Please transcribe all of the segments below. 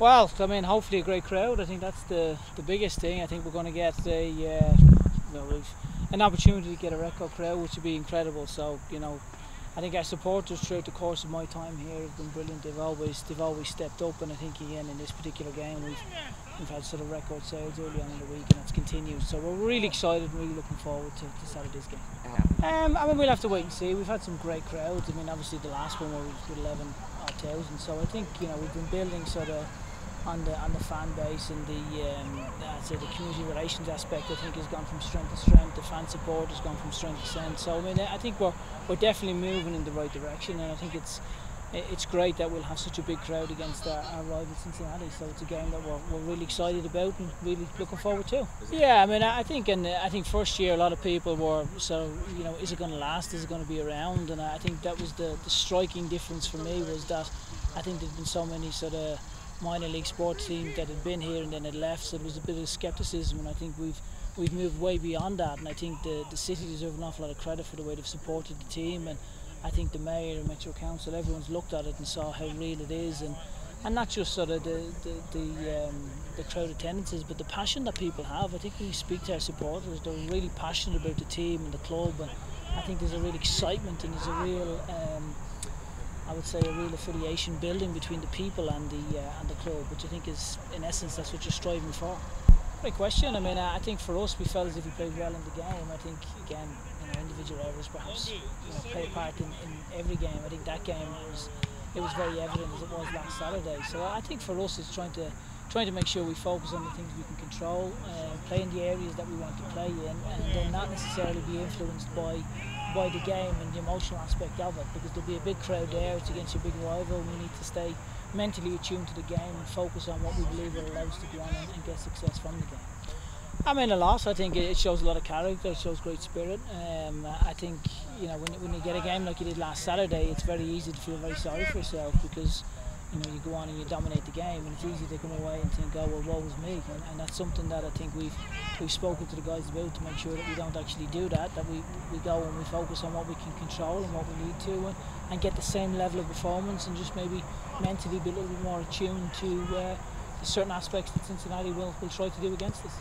Well, I mean, hopefully a great crowd. I think that's the biggest thing. I think we're going to get an opportunity to get a record crowd, which would be incredible. So, I think our supporters throughout the course of my time here have been brilliant. They've always stepped up, and I think again in this particular game we've had sort of record sales early on in the week, and that's continued. So we're really excited and really looking forward to Saturday's game. I mean, we'll have to wait and see. We've had some great crowds. I mean, obviously the last one was with 11,000. So I think we've been building sort of on the fan base, and the community relations aspect I think has gone from strength to strength. The fan support has gone from strength to strength. So I mean, I think we're definitely moving in the right direction, and I think it's great that we'll have such a big crowd against our rival Cincinnati. So it's a game that we're really excited about and really looking forward to. Yeah, I mean, I think first year a lot of people were is it going to last? Is it going to be around? And I think that was the striking difference for me, was that I think there's been so many sort of minor league sports teams that had been here and then had left, so there was a bit of scepticism, and I think we've moved way beyond that, and I think the city deserve an awful lot of credit for the way they've supported the team, and I think the mayor and Metro Council, everyone's looked at it and saw how real it is, and not just sort of the crowd attendances, but the passion that people have. I think when you speak to our supporters, they're really passionate about the team and the club, and I think there's a real excitement and there's a real I would say a real affiliation building between the people and the club, which I think is, in essence, that's what you're striving for. Great question. I mean, I think for us, we felt as if we played well in the game. I think, again, individual errors perhaps play a part in every game. I think that game it was very evident as it was last Saturday. So I think for us, it's trying to make sure we focus on the things we can control, play in the areas that we want to play in, and then not necessarily be influenced by the game and the emotional aspect of it, because there'll be a big crowd there. It's against a big rival. We need to stay mentally attuned to the game and focus on what we believe will allow us to go on and get success from the game. I mean, a loss, I think it shows a lot of character, it shows great spirit. I think when you get a game like you did last Saturday, it's very easy to feel very sorry for yourself, because you go on and you dominate the game, and it's easy to come away and think, oh well, woe is me, and that's something that I think we've spoken to the guys about, to make sure that we don't actually do that, that we go and we focus on what we can control and what we need to, and get the same level of performance, and just maybe mentally be a little bit more attuned to certain aspects that Cincinnati will try to do against us.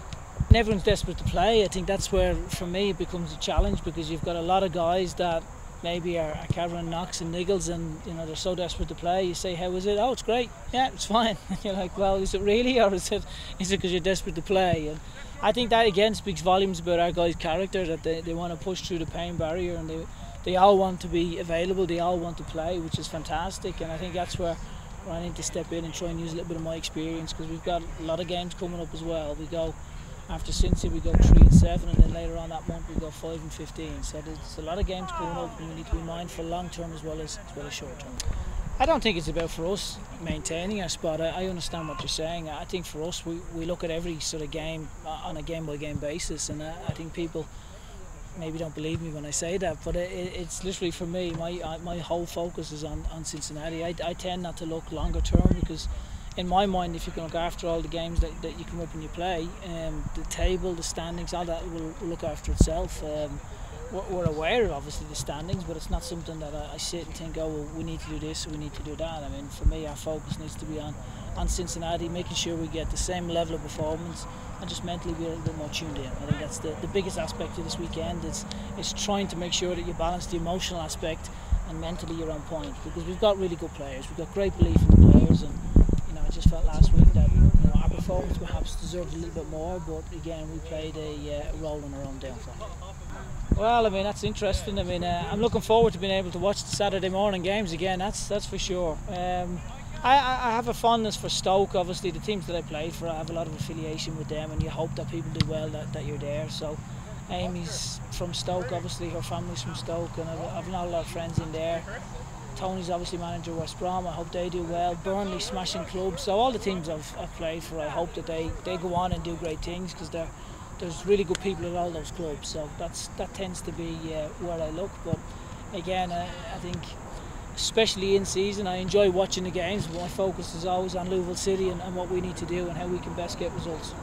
And everyone's desperate to play. I think that's where, for me, it becomes a challenge, because you've got a lot of guys that maybe are covering knocks and niggles, and they're so desperate to play. You say, how is it? Oh, it's great. Yeah, it's fine. And you're like, well, is it really, or is it because you're desperate to play? And I think that again speaks volumes about our guys' character, that they want to push through the pain barrier, and they all want to be available, they all want to play, which is fantastic. And I think that's where I need to step in and try and use a little bit of my experience, because we've got a lot of games coming up as well. We go, after Cincy, we go 3-7, and then later on that month we go 5-15. So there's a lot of games coming up, and we need to be mindful long term as well as short term. I don't think it's about, for us, maintaining our spot. I understand what you're saying. I think for us, we look at every sort of game on a game by game basis, and I think people maybe don't believe me when I say that, but it's literally, for me, my whole focus is on Cincinnati. I tend not to look longer term, because in my mind, if you can look after all the games that you come up and you play, the table, the standings, all that will look after itself. We're aware of, obviously, the standings, but it's not something that I sit and think, oh well, we need to do this or we need to do that. I mean, for me, our focus needs to be on Cincinnati, making sure we get the same level of performance and just mentally be a little bit more tuned in. I think that's the biggest aspect of this weekend. It's trying to make sure that you balance the emotional aspect and mentally you're on point, because we've got really good players. We've got great belief in the players, and I just felt last week that our performance perhaps deserved a little bit more, but again, we played a role in our own downfall. Well, I mean, that's interesting. I mean, I'm looking forward to being able to watch the Saturday morning games again. That's for sure. I have a fondness for Stoke. Obviously, the teams that I played for, I have a lot of affiliation with them, and you hope that people do well, that you're there. So, Amy's from Stoke. Obviously, her family's from Stoke, and I've not a lot of friends in there. Tony's obviously manager of West Brom. I hope they do well. Burnley, smashing clubs. So all the teams I've played for, I hope that they go on and do great things, because there's really good people at all those clubs. So that tends to be where I look. But again, I think, especially in season, I enjoy watching the games. But my focus is always on LouCity and what we need to do and how we can best get results.